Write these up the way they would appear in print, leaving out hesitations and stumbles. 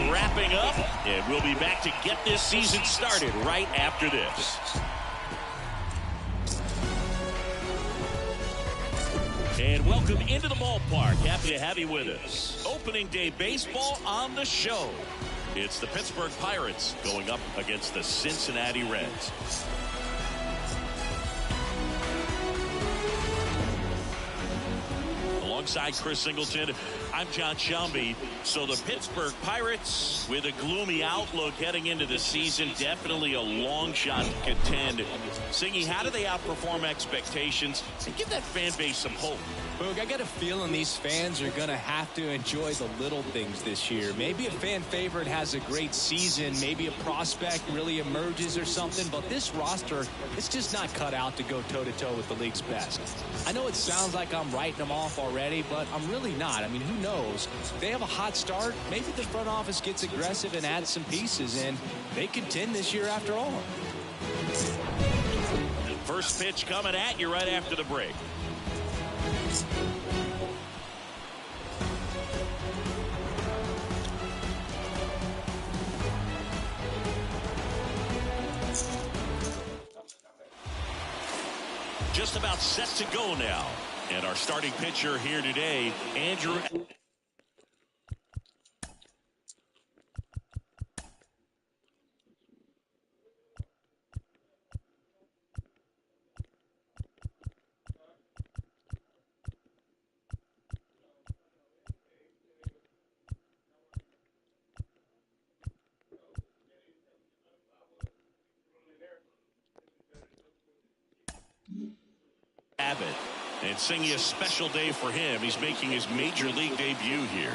wrapping up, and we'll be back to get this season started right after this. And welcome into the ballpark. Happy to have you with us. Opening day baseball on the show. It's the Pittsburgh Pirates going up against the Cincinnati Reds. Alongside Chris Singleton, I'm John Shelby. So the Pittsburgh Pirates, with a gloomy outlook heading into the season, definitely a long shot to contend. Singy, how do they outperform expectations and give that fan base some hope? Boog, I got a feeling these fans are going to have to enjoy the little things this year. Maybe a fan favorite has a great season. Maybe a prospect really emerges or something. But this roster, it's just not cut out to go toe-to-toe with the league's best. I know it sounds like I'm writing them off already, but I'm really not. I mean, who knows? If they have a hot start, maybe the front office gets aggressive and adds some pieces, and they contend this year after all. First pitch coming at you right after the break. Just about set to go now. And our starting pitcher here today, Andrew. Abbott. And Singy, a special day for him. He's making his major league debut here.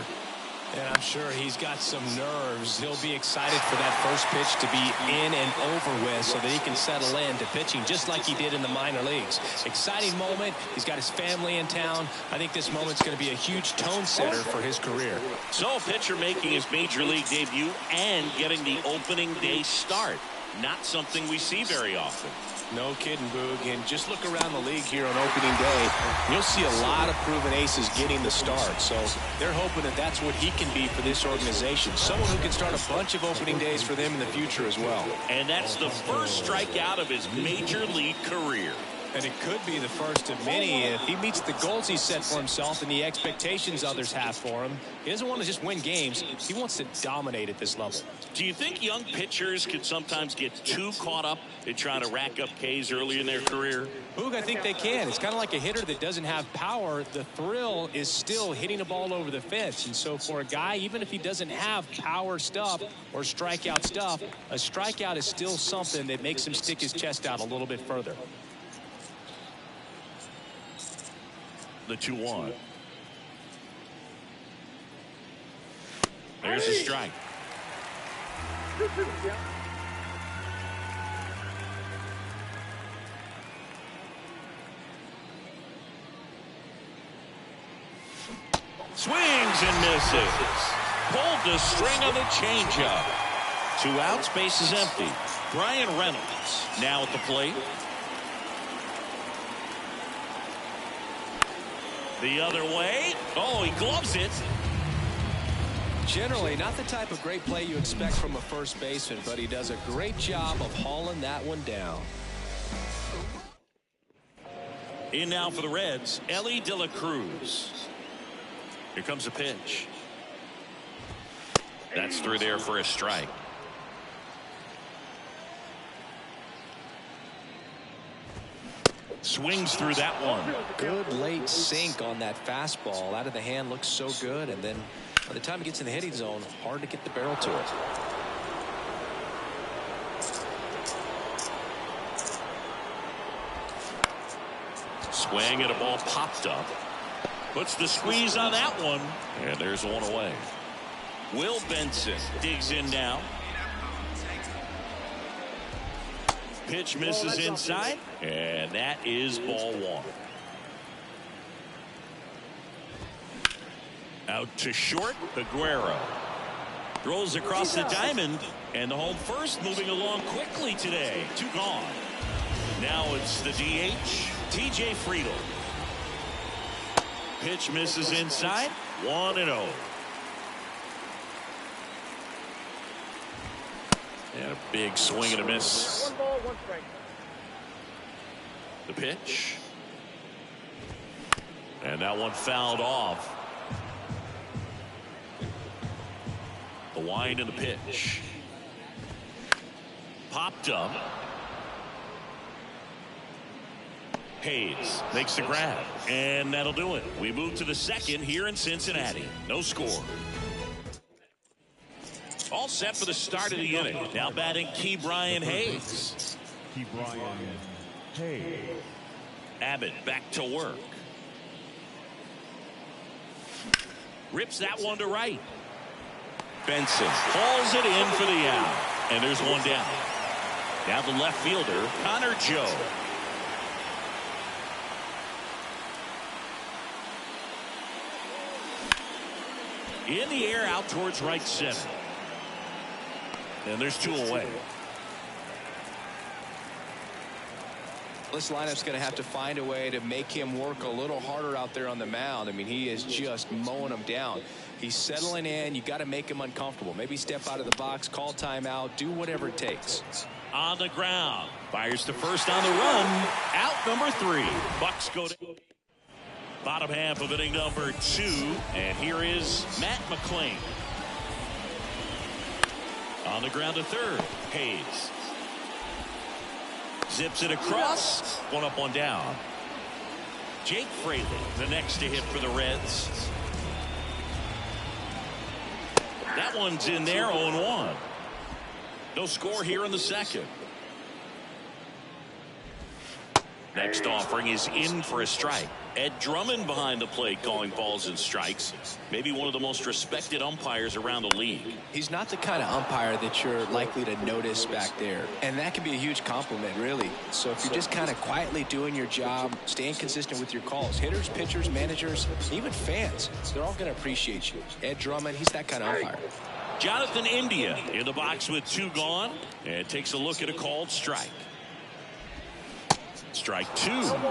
And I'm sure he's got some nerves. He'll be excited for that first pitch to be in and over with so that he can settle in to pitching just like he did in the minor leagues. Exciting moment. He's got his family in town. I think this moment's going to be a huge tone setter for his career. So a pitcher making his major league debut and getting the opening day start. Not something we see very often. No kidding, Boog. And just look around the league here on opening day. You'll see a lot of proven aces getting the start. So they're hoping that that's what he can be for this organization. Someone who can start a bunch of opening days for them in the future as well. And that's the first strikeout of his major league career. And it could be the first of many if he meets the goals he set for himself and the expectations others have for him. He doesn't want to just win games. He wants to dominate at this level. Do you think young pitchers can sometimes get too caught up in trying to rack up Ks early in their career? Boog, I think they can. It's kind of like a hitter that doesn't have power. The thrill is still hitting a ball over the fence. And so for a guy, even if he doesn't have power stuff or strikeout stuff, a strikeout is still something that makes him stick his chest out a little bit further. The 2-1. There's a strike. Swings and misses. Pulled the string of the changeup. 2 outs, base is empty. Brian Reynolds now at the plate. The other way. Oh, he gloves it. Generally, not the type of great play you expect from a first baseman, but he does a great job of hauling that one down. In now for the Reds, Elly De La Cruz. Here comes a pitch. That's through there for a strike. Swings through that one. Good late sink on that fastball. Out of the hand, looks so good. And then by the time it gets in the hitting zone, hard to get the barrel to it. Swing and a ball popped up. Puts the squeeze on that one. And there's one away. Will Benson digs in now. Pitch misses inside, and that is ball 1. Out to short, Aguero. Throws across the diamond, and the home first moving along quickly today. 2 gone. Now it's the DH, TJ Friedl. Pitch misses inside, 1-0. And a big swing and a miss. 1 ball, 1 strike. The pitch. And that one fouled off. The wind and the pitch. Popped up. Hayes makes the grab, and that'll do it. We move to the second here in Cincinnati. No score. All set for the start of the inning. Now batting Ke'Bryan Hayes. Ke'Bryan Hayes. Abbott back to work. Rips that one to right. Benson hauls it in for the out. And there's one down. Now the left fielder, Connor Joe. In the air out towards right center. And there's 2 away. This lineup's going to have to find a way to make him work a little harder out there on the mound. I mean, he is just mowing them down. He's settling in. You got to make him uncomfortable. Maybe step out of the box, call timeout, do whatever it takes. On the ground. Fires to first on the run. Out number 3. Bucks go to bottom half of inning number 2. And here is Matt McClain. On the ground to third. Hayes. Zips it across. 1 up, 1 down. Jake Fraley, the next to hit for the Reds. That one's in there, 0-1. No score here in the second. Next offering is in for a strike. Ed Drummond behind the plate calling balls and strikes. Maybe one of the most respected umpires around the league. He's not the kind of umpire that you're likely to notice back there. And that can be a huge compliment, really. So if you're just kind of quietly doing your job, staying consistent with your calls, hitters, pitchers, managers, even fans, they're all going to appreciate you. Ed Drummond, he's that kind of umpire. Jonathan India in the box with 2 gone. And takes a look at a called strike. Strike 2.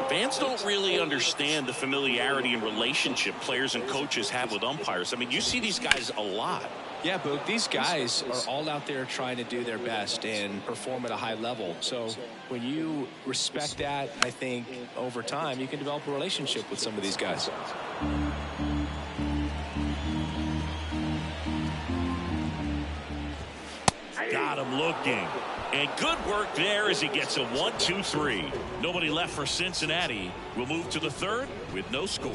Fans don't really understand the familiarity and relationship players and coaches have with umpires. I mean, you see these guys a lot. Yeah, but these guys are all out there trying to do their best and perform at a high level. So when you respect that, I think over time you can develop a relationship with some of these guys. Got him looking. And good work there as he gets a 1-2-3. Nobody left for Cincinnati. We'll move to the third with no score.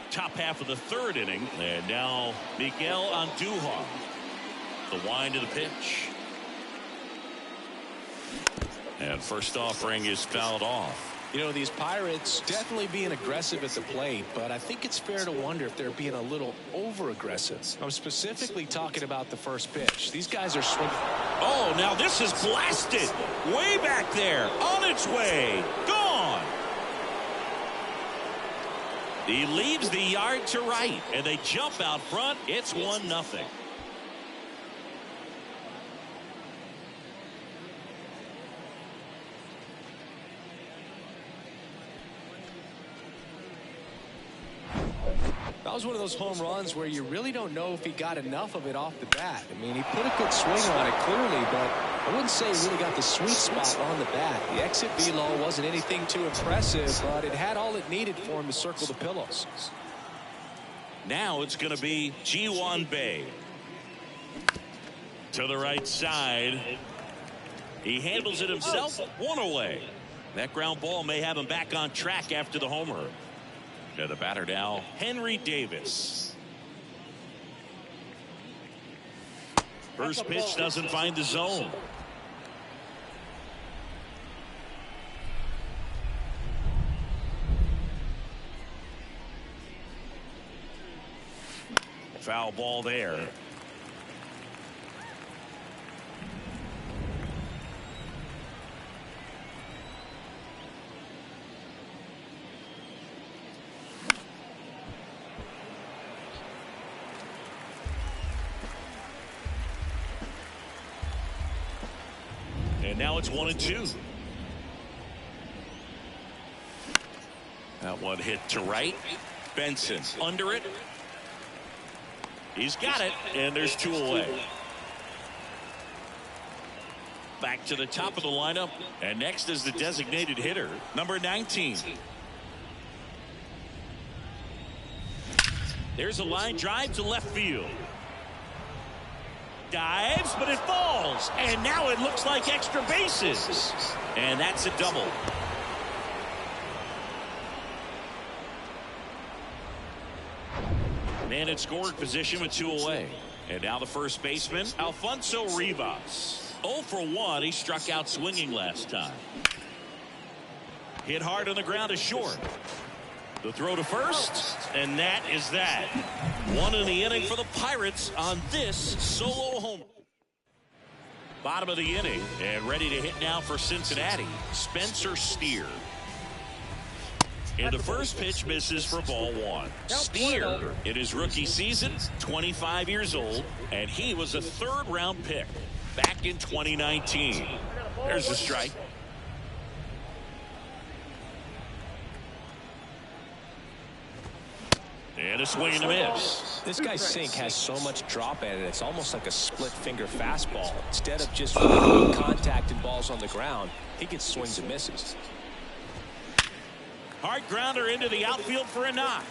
Top half of the third inning. And now Miguel Andujar. The wind of the pitch. And first offering is fouled off. You know, these Pirates definitely being aggressive at the plate, but I think it's fair to wonder if they're being a little over-aggressive. I'm specifically talking about the first pitch. These guys are swinging. Oh, now this is blasted. Way back there. On its way. Gone. He leaves the yard to right, and they jump out front. It's 1-0. That was one of those home runs where you really don't know if he got enough of it off the bat. I mean, he put a good swing on it clearly, but I wouldn't say he really got the sweet spot on the bat. The exit velo wasn't anything too impressive, but it had all it needed for him to circle the pillows. Now it's going to be Ji-hwan Bae. To the right side. He handles it himself. 1 away. That ground ball may have him back on track after the homer. To the batter now, Henry Davis. First pitch doesn't find the zone. Foul ball there. And now it's 1-2. That one hit to right. Benson under it. He's got it, and there's 2 away. Back to the top of the lineup, and next is the designated hitter, number 19. There's a line drive to left field. Dives, but it falls, and now it looks like extra bases. And that's a double. Man in scoring position with 2 away. And now the first baseman, Alfonso Rivas. 0 for 1. He struck out swinging last time. Hit hard on the ground is short. The throw to first, and that is that. 1 in the inning for the Pirates on this solo homer. Bottom of the inning, and ready to hit now for Cincinnati, Spencer Steer. And the first pitch misses for ball 1. Steer, in his rookie season, 25 years old, and he was a 3rd-round pick back in 2019. There's a strike. And a swing and a miss. This guy's sink has so much drop in it, it's almost like a split-finger fastball. Instead of just contact and balls on the ground, he gets swings and misses. Hard grounder into the outfield for a knock.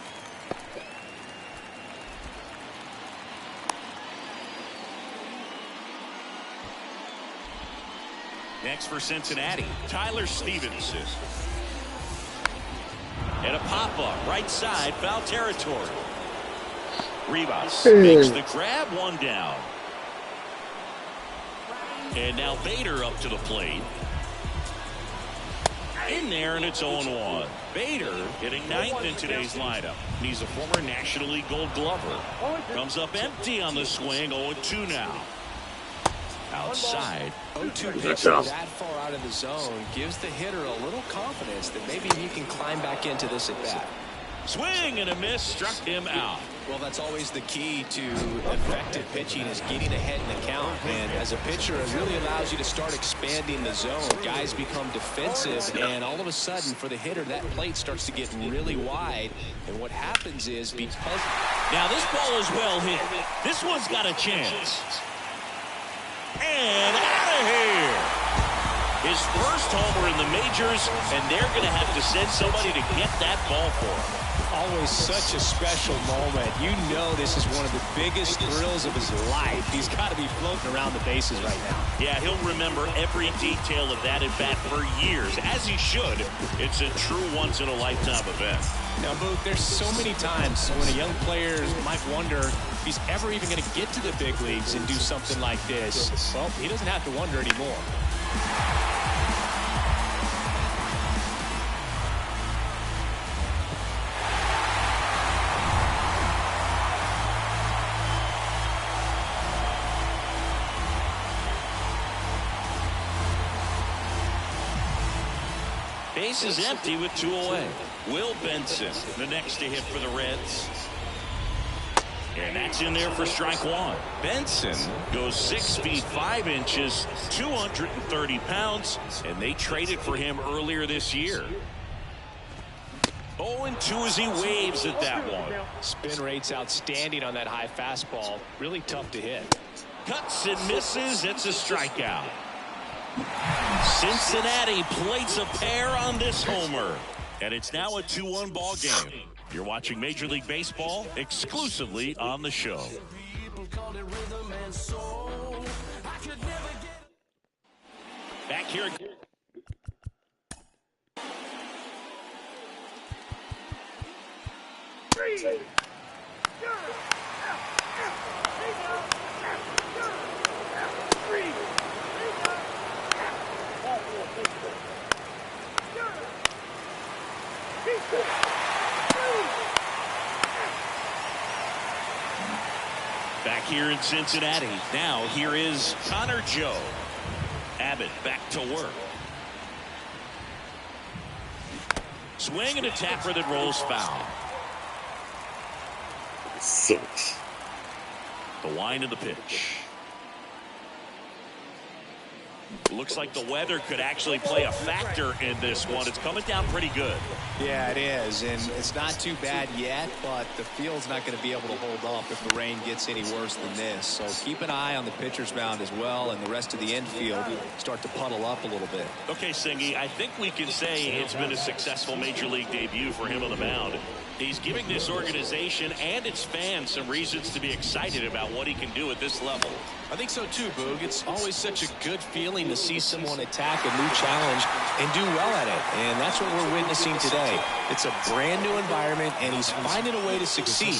Next for Cincinnati, Tyler Stevenson. And a pop-up, right side, foul territory. Rivas makes the grab, 1 down. And now Bader up to the plate. In there, and it's 0-1. Bader hitting 9th in today's lineup. He's a former National League Gold Glover. Comes up empty on the swing, 0-2 now. Outside. 0-2 pitch that far out of the zone gives the hitter a little confidence that maybe he can climb back into this at bat. Swing and a miss, struck him out. Well, that's always the key to effective pitching, is getting ahead in the count. And as a pitcher, it really allows you to start expanding the zone. Guys become defensive, and all of a sudden, for the hitter, that plate starts to get really wide. And what happens is, because... Now this ball is well hit. This one's got a chance. And out of here. His first homer in the majors, and they're going to have to send somebody to get that ball for him. Always such a special moment. You know this is one of the biggest thrills of his life. He's got to be floating around the bases right now. Yeah, he'll remember every detail of that at bat for years, as he should. It's a true once-in-a-lifetime event. Now, Booth, there's so many times when a young player might wonder if he's ever even going to get to the big leagues and do something like this. Well, he doesn't have to wonder anymore. Base is empty with 2 away. Will Benson, the next to hit for the Reds. And that's in there for strike 1. Benson goes 6 feet 5 inches, 230 pounds, and they traded for him earlier this year. 0-2 as he waves at that one. Spin rate's outstanding on that high fastball. Really tough to hit. Cuts and misses. It's a strikeout. Cincinnati plates a pair on this homer. And it's now a 2-1 ball game. You're watching Major League Baseball exclusively on the show. Back here. Back here in Cincinnati. Now here is Connor Joe. Abbott back to work. Swing and a tapper that rolls foul. 6. The wind of the pitch. Looks like the weather could actually play a factor in this one. It's coming down pretty good. Yeah, it is, and it's not too bad yet, but the field's not going to be able to hold up if the rain gets any worse than this. So keep an eye on the pitcher's mound as well, and the rest of the infield start to puddle up a little bit. Okay, Singy, I think we can say it's been a successful Major League debut for him on the mound. He's giving this organization and its fans some reasons to be excited about what he can do at this level. I think so too, Boog. It's always such a good feeling to see someone attack a new challenge and do well at it. And that's what we're witnessing today. It's a brand new environment, and he's finding a way to succeed.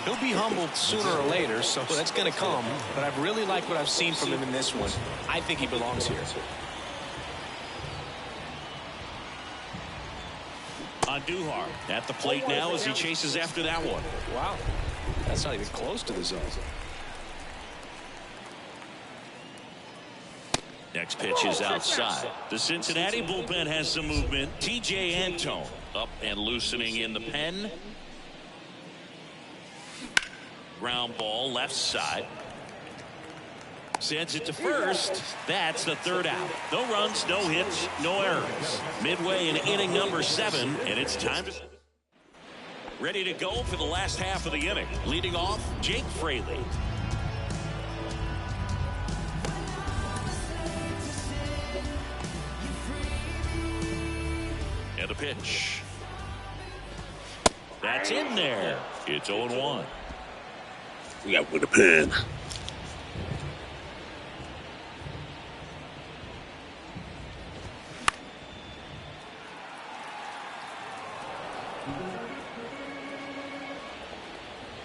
He'll be humbled sooner or later, so that's going to come. But I've really liked what I've seen from him in this one. I think he belongs here. Andujar at the plate now as he chases after that one. Wow. That's not even close to the zone. Next pitch is outside. The Cincinnati bullpen has some movement. T.J. Antone up and loosening in the pen. Ground ball left side. Sends it to first. That's the third out. No runs, no hits, no errors. Midway in inning number 7, and it's time to... Ready to go for the last half of the inning. Leading off, Jake Fraley. And a pitch. That's in there. It's 0-1. We got with a pen.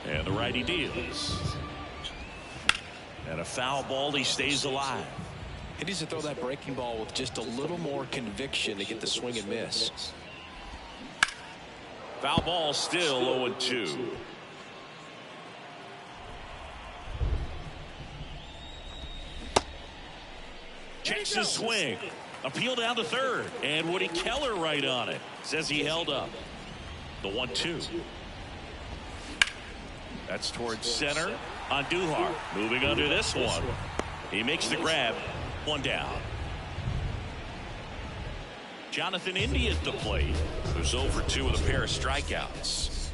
And the righty deals. And a foul ball. He stays alive. He needs to throw that breaking ball with just a little more conviction to get the swing and miss. Foul ball still 0-2. Checks his swing. Appeal down to third. And Woody Keller right on it. Says he held up. The 1-2. That's towards center. Andujar moving under this one. He makes the grab. One down. Jonathan India at the plate, who's over 2 with a pair of strikeouts.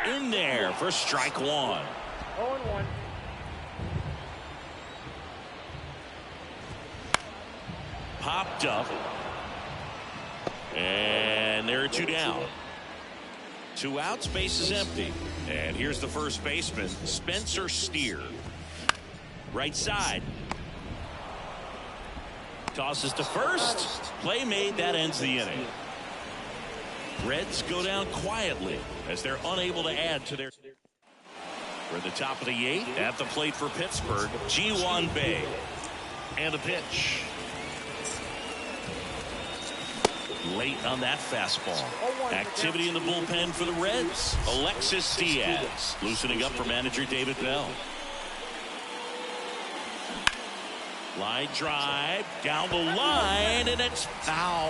In there for strike 1. 0-1. Popped up. And there are 2 down. 2 outs, base is empty. And here's the first baseman, Spencer Steer. Right side. Tosses to first. Play made. That ends the inning. Reds go down quietly as they're unable to add to their... We're at the top of the 8th. At the plate for Pittsburgh, Ji-Hwan Bae. And a pitch. Late on that fastball. Activity in the bullpen for the Reds. Alexis Diaz loosening up for manager David Bell. Line drive down the line, and it's foul.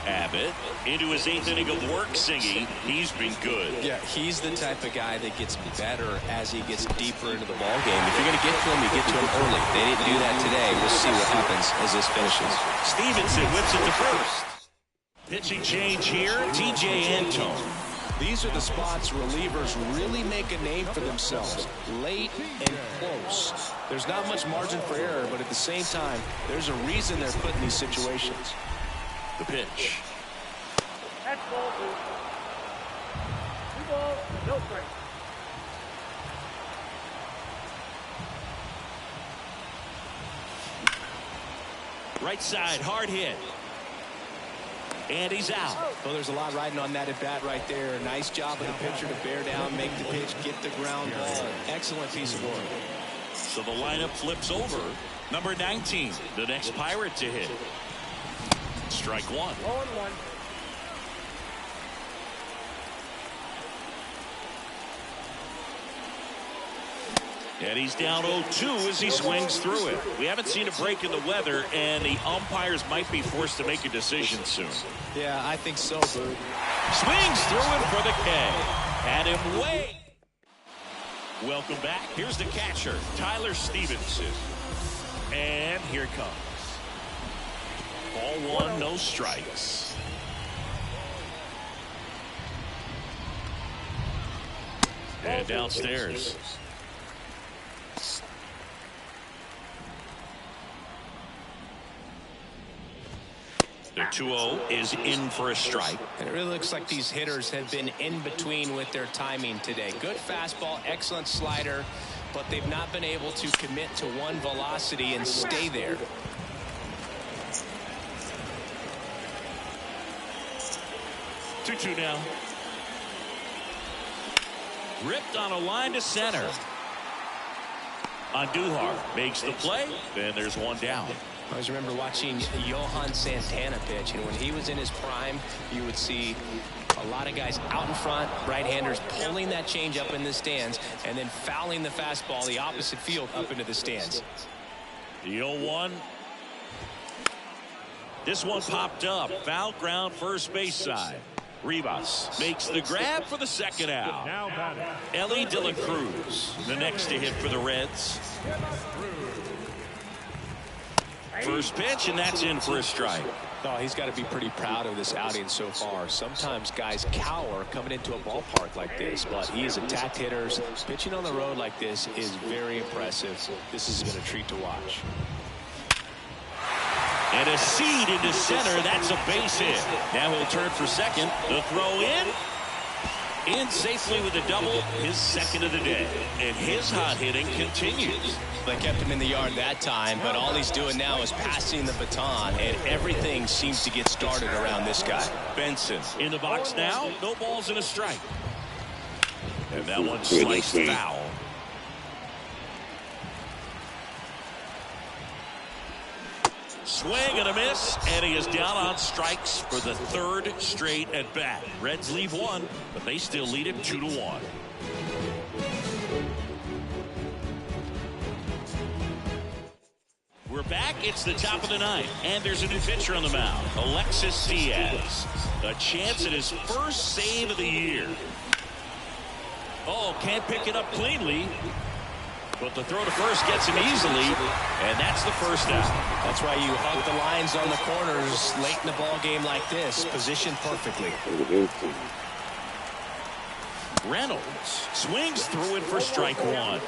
Abbott into his 8th inning of work, Singy. He's been good. Yeah, he's the type of guy that gets better as he gets deeper into the ball game. If you're going to get to him, you get to him early. They didn't do that today. We'll see what happens as this finishes. Stevenson whips it to first. Pitching change here, T.J. Antone. These are the spots relievers really make a name for themselves. Late and close. There's not much margin for error, but at the same time, there's a reason they're put in these situations. The pitch. That's ball 2. 2 balls, no strike. Right side, hard hit. And he's out. Well, there's a lot riding on that at bat right there. Nice job of the pitcher to bear down, make the pitch, get the ground ball. Excellent piece of work. So the lineup flips over. Number 19, the next Pirate to hit. Strike 1. 0-1. And he's down 0-2 as he swings through it. We haven't seen a break in the weather, and the umpires might be forced to make a decision soon. Yeah, I think so, Boo. Swings through it for the K. Had him way. Welcome back. Here's the catcher, Tyler Stevenson. And here it comes. Ball one, no strikes. And downstairs. The 2-0 is in for a strike. And it really looks like these hitters have been in between with their timing today. Good fastball, excellent slider, but they've not been able to commit to one velocity and stay there. Two now. Ripped on a line to center. Andujar makes the play. Then there's one down. I always remember watching Johan Santana pitch, and when he was in his prime, you would see a lot of guys out in front, right-handers pulling that change up in the stands, and then fouling the fastball the opposite field up into the stands. The 0-1. This one popped up. Foul ground, first base side. Rivas makes the grab for the second out. Ellie De La Cruz, the next to hit for the Reds. First pitch, and that's in for a strike. Oh, he's got to be pretty proud of this outing so far. Sometimes guys cower coming into a ballpark like this, but he has attacked hitters. Pitching on the road like this is very impressive. This has been a treat to watch. And a seed into center. That's a base hit. Now he'll turn for second. The throw in safely with a double, his second of the day. And his hot hitting continues. They kept him in the yard that time, but all he's doing now is passing the baton, and everything seems to get started around this guy. Benson in the box now. No balls and a strike. And that one sliced foul. Swing and a miss, and he is down on strikes for the third straight at bat. Reds leave one, but they still lead it 2-1. We're back. It's the top of the ninth, and there's a new pitcher on the mound, Alexis Diaz. A chance at his first save of the year. Oh, can't pick it up cleanly. But the throw to first gets him easily, and that's the first out. That's why you hug the lines on the corners late in the ball game like this, positioned perfectly. Reynolds swings through it for strike one.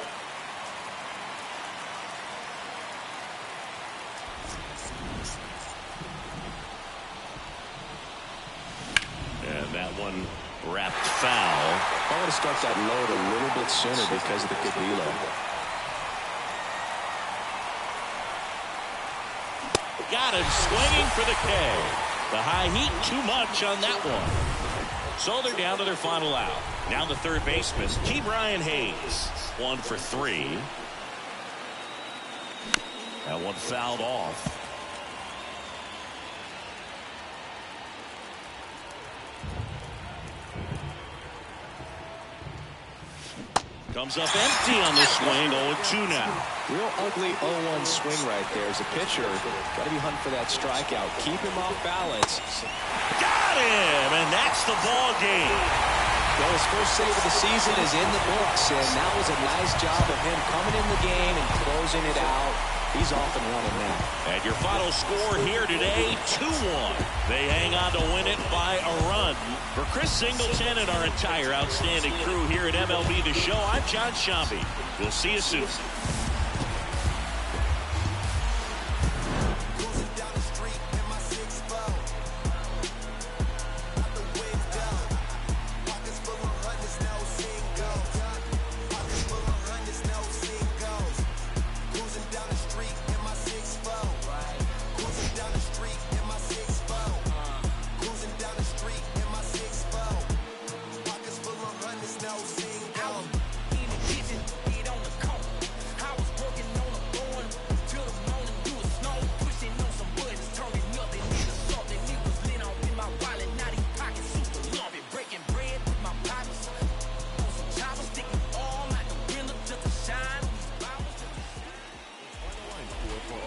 And that one wrapped foul. I want to start that load a little bit sooner because of the good reload. Got him swinging for the K. The high heat too much on that one. So they're down to their final out. Now the third baseman, Ke'Bryan Hayes. 1 for 3. That one fouled off. Comes up empty on the swing. 0-2 now. Real ugly 0-1 swing right there. As a pitcher, got to be hunting for that strikeout. Keep him off balance. Got him, and that's the ball game. Well, his first save of the season is in the books, and that was a nice job of him coming in the game and closing it out. He's off and running now. And your final score here today, 2-1. They hang on to win it by a run. For Chris Singleton and our entire outstanding crew here at MLB The Show, I'm John Sciambi. We'll see you soon.